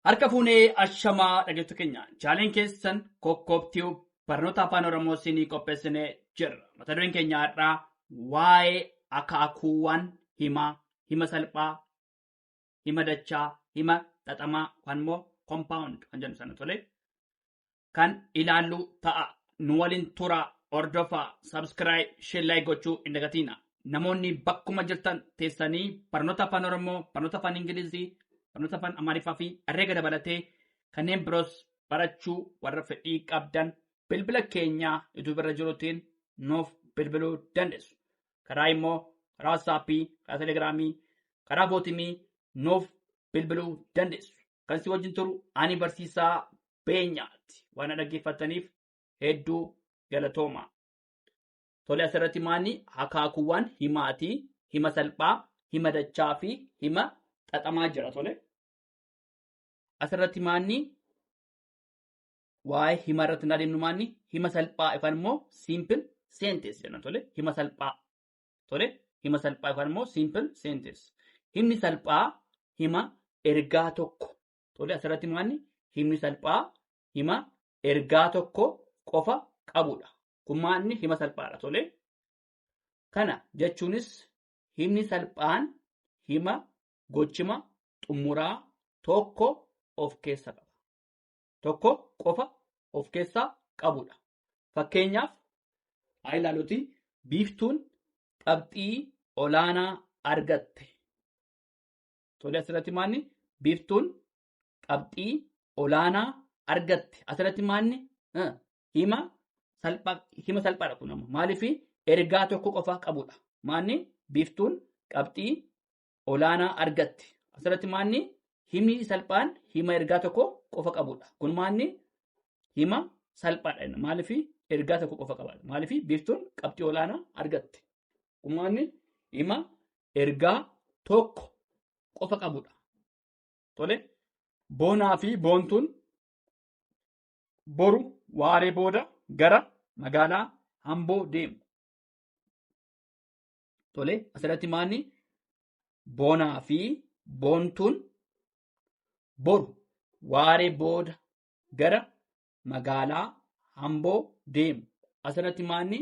Harka fuunee ashamaa dhaggeeffattoota keenya chaaleen keessan kokkoobtii barnoota afaan Oromoo isinii qopheessinee jirra. Mata dureen keenya har'aa waa'ee akaakuuwwan hima salphaa, hima dachaa, hima xaxamaa yookaan immoo compound kan jennu sana tole kan ilaallu ta'a. Nu waliin tura, hordofaa, subscribe, share, like gochuu hin dagatiina. Namoonni bakkuma jirtan teessanii barnoota afaan Oromoo, barnoota afaan Ingilizii, barnoota afaan Amaariffaa fi herreega dabalatee kanneen biroos barachuu warra fedhii qabdan bilbila keenya YouTube irra jiruutiin nuuf bilbiluu dandeessu. Karaa immoo karaa WhatsAppii, karaa Telegiraamii, karaa Bootimii nuuf bilbiluu dandeessu. Kan si wajjin turu ani barsiisaa Beenyaati. Waan dhaggeeffataniif hedduu galatoomaa. Tole asirratti maanni akaakuuwwan himaatii, hima salphaa, hima dachaa fi hima xaxamaa jira tole. Asirratti maanni waa'ee hima irratti adeemnu maanni hima salphaa yookaan immoo simple sentence jenna tole. Hima salphaa tole. Hima salphaa yookaan immoo simple sentence. Himni salphaa hima ergaa tokko tole. Asirratti maanni himni salphaa hima ergaa tokko qofa qabudha. Kun maanni hima salphaadha tole. Kana jechuunis himni salphaan hima gochima xumuraa tokko of keessa qaba. Tokko qofa of keessaa qabudha. Fakkeenyaaf haa ilaaluuti biiftuun qabxii olaanaa argatte. Tole asirratti maanni biiftuun qabxii olaanaa argatte. Asirratti maanni hima salphaadha kun amma. Maaliif ergaa tokko qofa qabudha. Maanni biiftuun qabxii olaanaa argatte. Asirratti maanni himni salphaan hima ergaa tokko qofa qabudha. Kun maanni hima salphaadha. Maaliif ergaa tokko qofa qabudha. Maaliif biiftuun qabxii olaanaa argatte. Kun maanni hima ergaa tokko qofa qabudha. Tole boonaa fi boontuun boru waaree booda gara magaalaa Amboo deemu. Tole asirratti maanni boonaa fi boontuun boru waaree booda gara magaalaa Amboo deemu. Asirratti maanni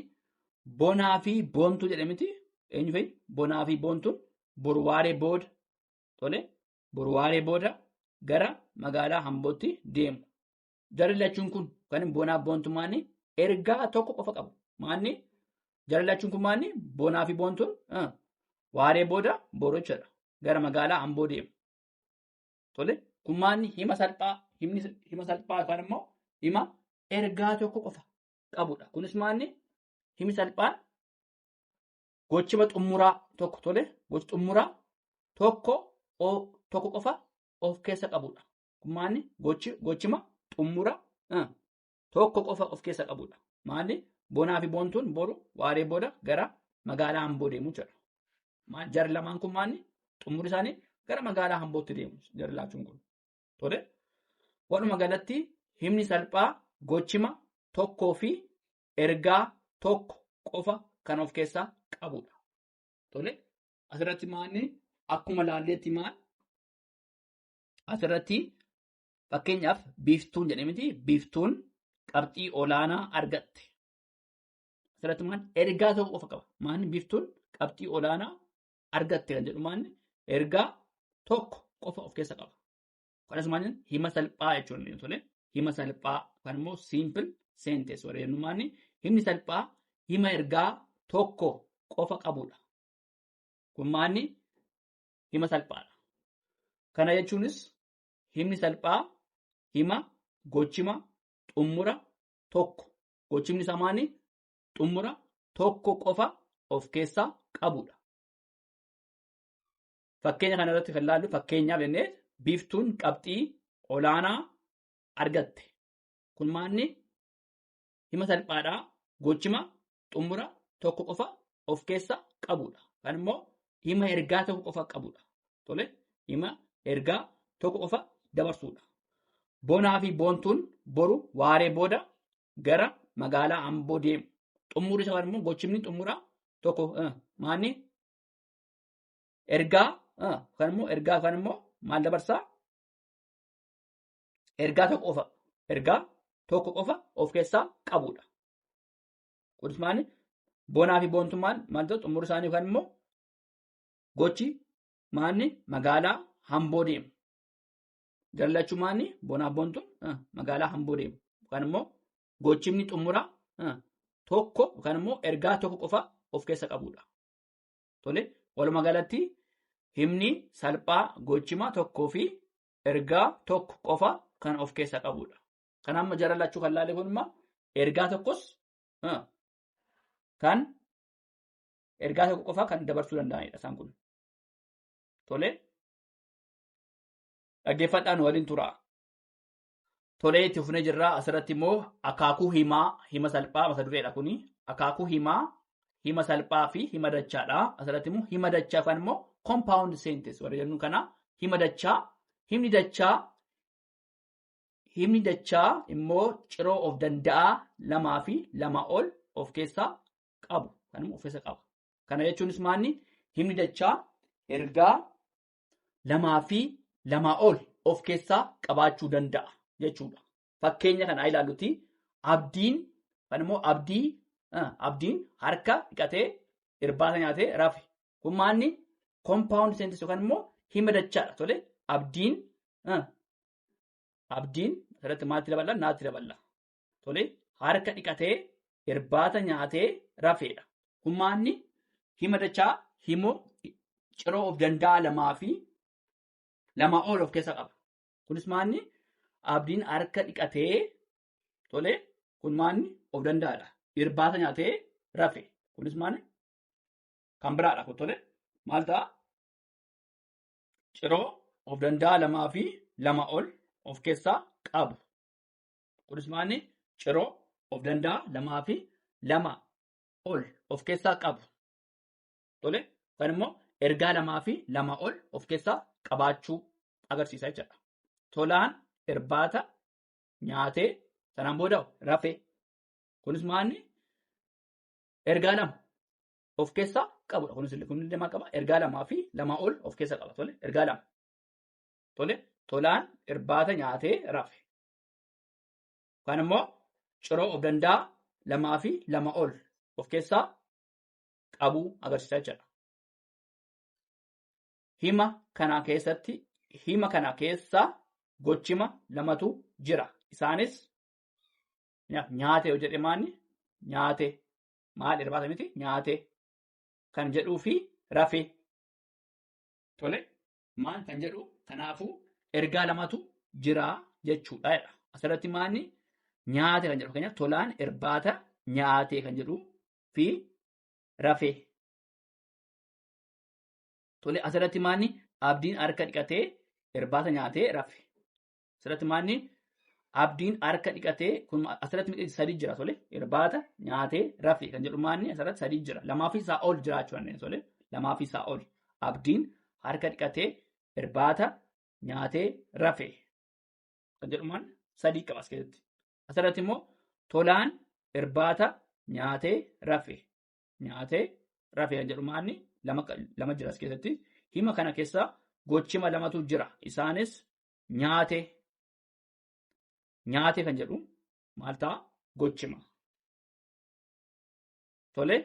boonaa fi boontuu jedhamiti eenyu fa'i? Boonaa fi boontuun boru waaree booda tole boru waaree booda gara magaalaa Ambootti deemu. Jarri lachuun kun kan boonaa fi boontuun maanni ergaa tokko qofa qabu. Maanni jarri lachuun kun maanni boonaa fi boontuun waaree booda boru jechuudha. Gara magaalaa Amboo deemu. Tole kun maanni hima salphaa yookaan immoo hima ergaa tokko qofa qabudha. Kunis maanni himi salphaan gochima xumuraa tokko tole gochi xumuraa tokko qofa of keessa qabudha. Kun maanni gochima xumuraa tokko qofa of keessa qabudha. Maanni boonaa fi boontuun boru waaree booda gara magaalaa Amboo deemu jechuudha. Jarri lamaan kun maanni xumuri isaanii gara magaalaa Ambootti deemu jarri lachuun kun. Tole walumaa galatti himni salphaa gochima tokkoo fi ergaa tokko qofa kan of keessaa qabudha. Tole asirratti maanni akkuma laalleetti maal asirratti fakkeenyaaf biiftuun jedhamiti biiftuun qabxii olaanaa argatte. Asirratti maal ergaa tokko qofa qaba. Maanni biiftuun qabxii olaanaa argatte kan jedhu maanni ergaa tokko qofa of keessa qaba. Kanas maanni hima salphaa jechuudha tole. Hima salphaa yookaan immoo simple sentence warra jennu maanni himni salphaa hima ergaa tokko qofa qabudha. Kun maanni hima salphaadha. Kana jechuunis himni salphaa hima gochima xumura tokko. Gochimni isaa maanni xumura tokko qofa of keessaa qabudha. Fakkeenya kana irratti kan ilaallu fakkeenyaaf jennee biiftuun qabxii olaanaa argatte. Kun maanni hima salphaadhaa gochima xumura tokko qofa of keessa qabudha. Kan immoo hima ergaa tokko qofa qabudha. Tole hima ergaa tokko qofa dabarsuudha. Boonaa fi boontuun boru waaree booda gara magaalaa Amboo deemu. Xumurri isaa immoo gochimni xumura tokko maanni ergaa kan immoo maal dabarsaa? ergaa tokko qofa of keessaa qabudha. Kunis maali? Bonaa fi boontuun maal ta'u xumura isaanii yookaan immoo gochi maanni magaalaa hamboo deemu. Jallachuu maanni bonaa fi boontuun magaalaa hamboo deemu. Yookaan immoo gochimni xumura tokko yookaan immoo ergaa tokko qofa of keessa qabudha. Tole, walumaa galatti himni salphaa gochima tokkoo fi ergaa tokko qofa kan of keessa qabudha. Kan amma jarallachuu kan laale kun immoo ergaa tokkos kan ergaa tokko qofa kan dabarsuu danda'anidha isaan kun. Tole, dhaggeeffadhaan waliin tura. Tole, itti fufnee jirra. Asirratti immoo akaakuu hima salphaa mata dureedha kuni. Akaakuu hima salphaa fi hima dachaadha. Asirratti immoo hima dachaa yookaan immoo compound sentence warra jennu kana hima dachaa. Himni dachaa immoo ciroo of danda'a lamaa fi lama ol of keessaa qabu. Kan immoo of keessa qaba. Kana jechuunis maanni himni dachaa ergaa lamaa fi lama ol of keessaa qabaachuu danda'a jechuudha. Fakkeenya kana ilaalluti abdiin kan immoo abdiin harka dhiqatee irbaata nyaatee rafe. Kun maanni compound sentence yookaan immoo hima dachaadha. Tole, abdiin asirratti maaltti daballa? Naatti daballa. Tole, harka dhiqatee irbaata nyaatee rafeedha. Kun maanni hima dachaa himoo ciroo of danda'a lamaa fi lama ol of keessa qaba. Kunis maanni abdiin harka dhiqatee tole, kun maanni of danda'adha. Irbaata nyaatee rafe. Kunis maanni kan biraadha. Tole, maal ta'a? Ciroo of danda'a lamaa fi lama ol of keessaa qabu. Kunis maanni ciroo of danda'a lamaa fi lama ol of keessaa qabu. Tole, kan immoo ergaa lamaa fi lama ol of keessaa qabaachuu agarsiisa jechuudha. Tolaan irbaata nyaatee sanaan booda rafe. Kunis maanni ergaa lama of keessaa qabudha. Kunis maal qaba? Ergaa lamaa fi lama ol of keessaa qaba. Tole, ergaa lama. Tole, tolaan irbaata nyaatee rafe. Kan immoo ciroo of danda'a lamaa fi lama ol of keessaa qabu agarsiisa jechuudha. Hima kana keessa gochima lamatu jira. Isaanis nyaate yoo jedhe maanni nyaate maal irbaata miti nyaate kan jedhuu fi rafe. Tole, maal kan jedhu kanaafuu ergaa lamatu jira jechuudha. Asirratti maanni nyaate kan jedhu fakkeenya tolaan irbaata nyaate kan jedhuu fi rafe. Tole, asirratti maanni abdiin harka dhiqatee irbaata nyaatee rafe. Asirratti maanni abdiin harka dhiqatee kun asirratti sadii jira. Tole, irbaata nyaatee rafe kan jedhu maanni asirratti sadii jira. Lamaa fi isaa ol jiraachuu dandeenye. Tole, lamaa fi isaa ol abdiin harka dhiqatee irbaata nyaatee rafe kan jedhu maanni sadii qaba as keessatti. Asirratti immoo tolaan irbaata nyaatee rafe kan jedhu maanni lama jira as keessatti. Hima kana keessa gochima lamatu jira. Isaanis nyaate kan jedhu maal ta'a? Gochima. Tole,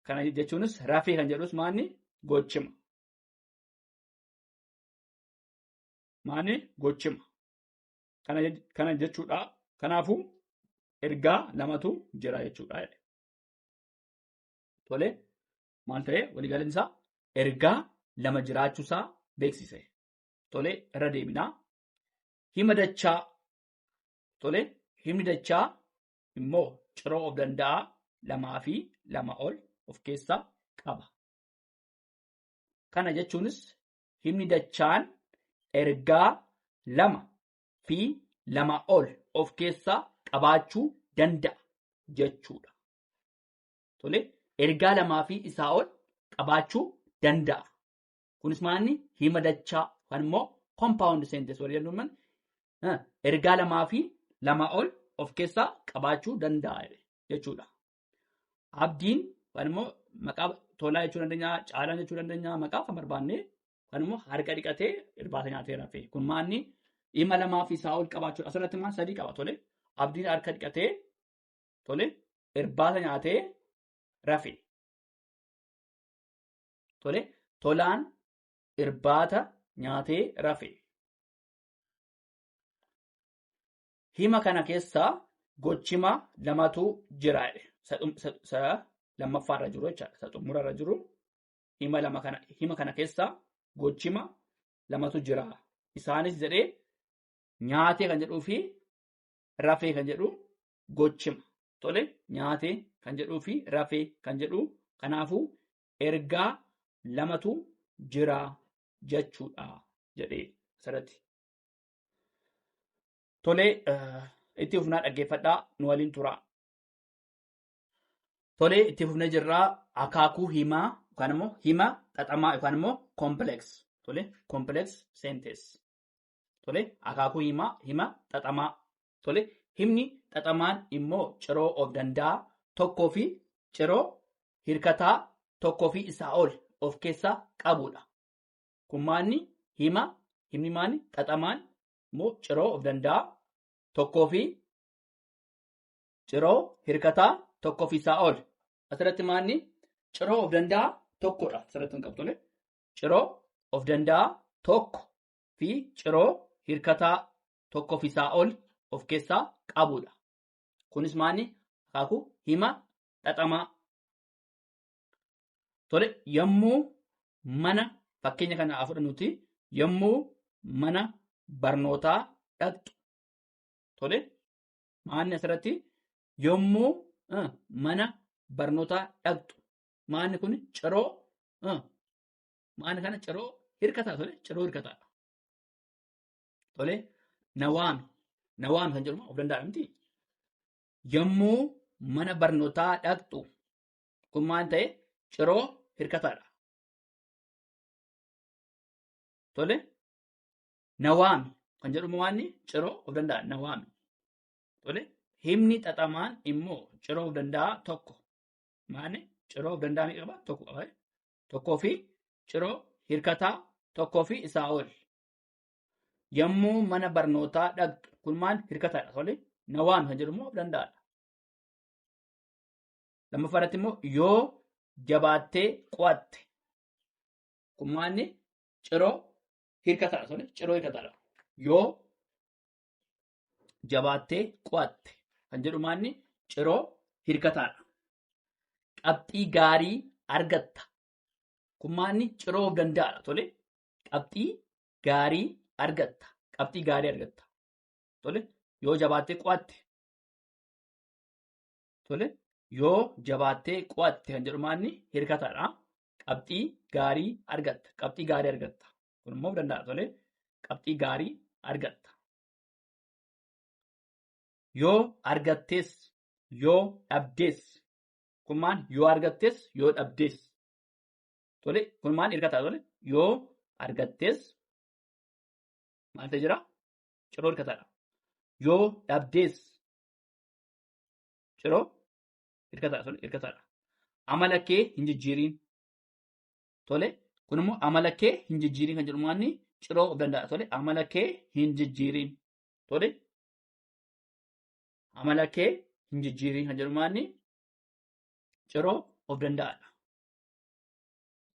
kana jechuunis rafee kan jedhus maanni gochima. Maanni gochima. Kana jechuudha. Kanaafuu ergaa lamatu jira jechuudha. Tole, maal ta'e waliigalaan isaa ergaa lama jiraachuusaa beeksise. Tole, irra deebinaa. Hima dachaa. Tole, himni dachaa immoo ciroo of danda'a lamaa fi lama ol of keessaa qaba. Kana jechuunis himni dachaan ergaa lama fi lama ol of keessaa qabaachuu danda'a jechuudha. Tole, ergaa lamaa fi isaa ol qabaachuu danda'a. Kunis maanni hima dachaa kan immoo compound sentence warra jennuun ergaa lamaa fi lama ol of keessaa qabaachuu danda'a jechuudha. Abdiin kan immoo maqaa tolaa jechuu dandeenya, caalaan jechuu dandeenya, maqaa kan barbaanne kan immoo harka dhiqatee irbaata nyaatee rafe. Kun maanni hima lamaa fi isaa ol qabaachuudha. Asirratti maal sadii qaba tole. Abdiin harka dhiqatee tole irbaata nyaatee rafe. Tole Tolaan irbaata nyaatee rafe. Hima kana keessaa gochima lamatu jira. Lammaffaa irra jiru jechaadha. Isa xumura irra jiru hima kana keessaa gochima lamatu jira. Isaanis jedhee nyaatee kan jedhuu fi rafee kan jedhu gochima. Tole nyaatee kan jedhuu fi rafee kan jedhu kanaafuu ergaa lamatu jira jechuudha jedhee asirratti. Tole itti fufnaa dhaggeeffadhaa nu waliin turaa. Tole itti fufnee jirraa akaakuu himaa yookaan immoo hima xaxamaa yookaan immoo complex. Tole complex sentence. Tole akaakuu hima xaxamaa. Tole himni xaxamaan immoo ciroo of danda'a tokkoo fi ciroo hirkataa tokkoo fi isaa ol of keessaa qabudha. Kun maanni himni maanni xaxamaan immoo ciroo of danda'a tokkoo fi ciroo hirkataa tokkoo fi isaa ol. Asirratti maanni ciroo of danda'a tokkodha. Asirratti hin qabtole. Ciroo of danda'a tokko fi ciroo hirkataa tokkoo fi isaa ol of keessaa qabudha. Kunis maanni akaakuu hima xaxamaa. Tole yommuu mana fakkeenya kana fudhannuti yommuu mana barnootaa dhaqxu. Tole maanni asirratti yommuu mana barnootaa dhaqxu. Maanni kun ciroo maanni kana ciroo hirkataa. Tole ciroo hirkataadha. Tole nawaami kan jedhamu of danda'a miti. Yommuu mana barnootaa dhaqxu. Kun maal ta'e ciroo hirkataadha. Tole nawaami kan jedhamu maanni ciroo of danda'a nawaami. Tole himni xaxamaan immoo ciroo of danda'a tokko. Maanni ciroo of danda'a ni qaba tokko qaba. Tokkoo fi ciroo hirkataa tokkoo fi isaa ol. Yommuu mana barnootaa dhaqxu. Kun maal hirkataadha. Tole nawaami kan jedhamu of danda'aadha. Lammaffaa irratti immoo yoo jabaattee qo'atte. Kun maanni ciroo hirkataadha. Tole ciroo hirkataadha. Yoo jabaattee qo'atte kan jedhu maanni ciroo hirkataadha. Qabxii gaarii argatta. Kun maanni ciroo of danda'aadha. Tole qabxii gaarii argatta. Qabxii gaarii argatta. Tole yoo jabaattee qo'atte. Tole yoo jabaattee qo'atte kan jedhu maanni hirkataadha. Qabxii gaarii argatta. Qabxii gaarii argatta. Kun immoo of danda'a. Tole qabxii gaarii argatta. Yoo argattees yoo dhabdees. Kun maal yoo argattees yoo dhabdees. Tole kun maal hirkataadha. Tole yoo argattees maal ta'e jira? Ciroo hirkataadha. Yoo dhabdees ciroo hirkataadha. Tole hirkataadha. Amala kee hin jijjiiriin. Tole kun immoo amala kee hin jijjiiriin kan jedhu maanni ciroo of danda'a. Tole amala kee hin jijjiiriin. Tole amala kee hin jijjiiriin kan jedhu maanni ciroo of danda'aadha.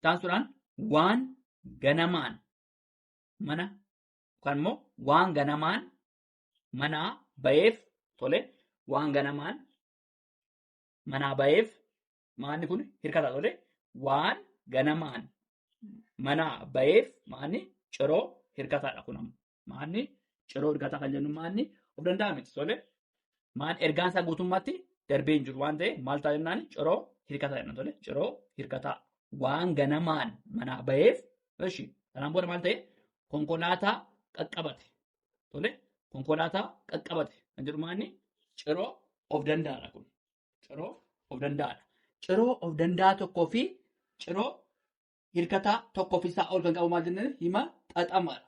Taasisuudhaan waan ganamaan mana yookaan immoo waan ganamaan manaa ba'eef. Tole waan ganamaan manaa ba'eef maanni kun hirkataadha. Tole waan ganamaan manaa ba'eef maanni ciroo hirkataadha. Kun maanni ciroo hirkataa kan jennu maanni of danda'a miti. Tole maan ergaan isaa guutummaatti darbee hin jiru waan ta'eef maal ta'a jennaan ciroo hirkataa jenna. Tole ciroo hirkataa waan ganamaan manaa ba'eef. Eshi kanaan booda maal ta'e konkolaataa qaqqabate. Tole konkolaataa qaqqabate kan jedhu maanni ciroo of danda'aadha. Kun ciroo of danda'aadha. Ciroo of danda'a tokkoo fi ciroo hirkataa tokkoo fi isaa ol kan qabu maal jennaan hima xaxamaadha.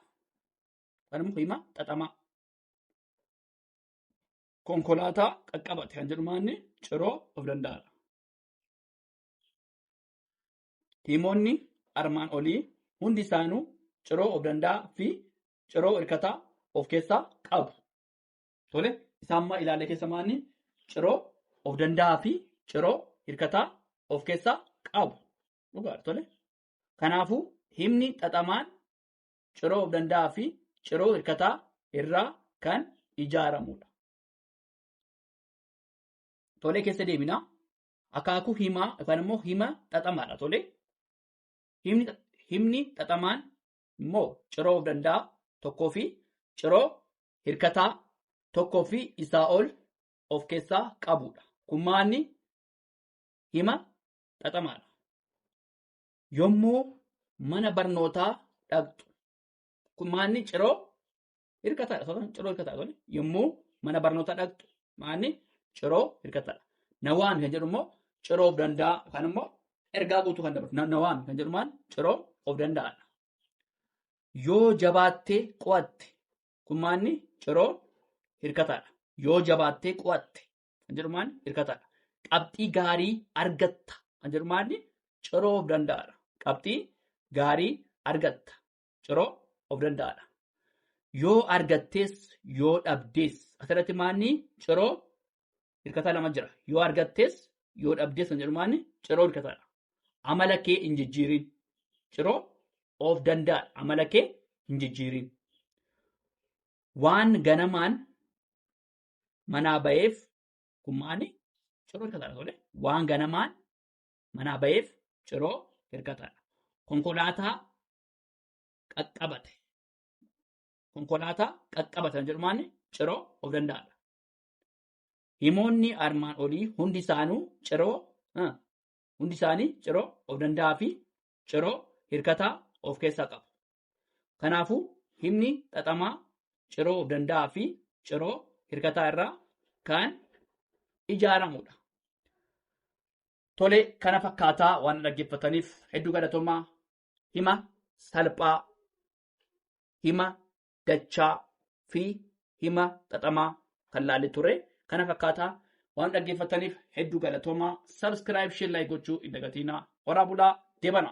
Kan immoo hima xaxamaa. Konkolaataa qaqqabate kan jedhu maanni ciroo of danda'aadha. Himoonni armaan olii hundi isaanuu ciroo of danda'a fi ciroo hirkataa of keessaa qabu. Tole isaan maa ilaalee keessa maanni ciroo of danda'aa fi ciroo hirkataa of keessaa qabu. Dhugaadha tole. Kanaafuu himni xaxamaan ciroo of danda'aa fi ciroo hirkataa irraa kan ijaaramudha. Tole keessa deemina. Akaakuu himaa yookaan immoo hima xaxamaadha tole. Himni xaxamaan immoo ciroo of danda'aa tokkoo fi ciroo hirkataa tokkoo fi isaa ol of keessaa qabudha. Kun maanni hima xaxamaadha. Yommuu mana barnootaa dhaqxu. Kun maanni ciroo hirkataadha. Ciroo hirkataadha. Yommuu mana barnootaa dhaqxu maanni ciroo hirkataadha. Nawaan kan jedhu immoo ciroo of danda'aa yookaan immoo ergaa guutuu kan dabalu. Nawaan kan jedhu maal ciroo of danda'aadha. Yoo jabaattee qo'atte. Kun maanni ciroo hirkataadha. Yoo jabaattee qo'atte kan jedhu maanni hirkataadha. Qabxii gaarii argatta kan jedhu maanni ciroo of danda'aadha. Qabxii gaarii argatta. Ciroo of danda'aadha. Yoo argattees yoo dhabdees asirratti maanni ciroo hirkataa lama jira. Yoo argattees yoo dhabdees kan jedhu maanni ciroo hirkataadha. Amala kee hin jijjiirin. Ciroo of danda'aadha. Amala kee hin jijjiirin. Waan ganamaan manaa ba'eef kun maanni ciroo hirkataadha. Waan ganamaan manaa ba'eef ciroo hirkataadha. Konkolaataa qaqqabate. Konkolaataa qaqqabate kan jedhu maanni ciroo of danda'aadha. Himoonni armaan olii hundi isaanii ciroo of danda'aa fi ciroo hirkataa of keessaa qabu. Kanaafuu himni xaxamaa ciroo of danda'aa fi ciroo hirkataa irraa kan ijaaramudha. Tole kana fakkaataa waan dhaggeeffataniif hedduu galatoomaa. Hima salphaa, hima dachaa fi hima xaxamaa kan laalle ture. Kana fakkaataa waan dhaggeeffataniif hedduu galatoomaa. Subscribe, share, like gochuu hin dagatinaa. Horaa bulaa deebana.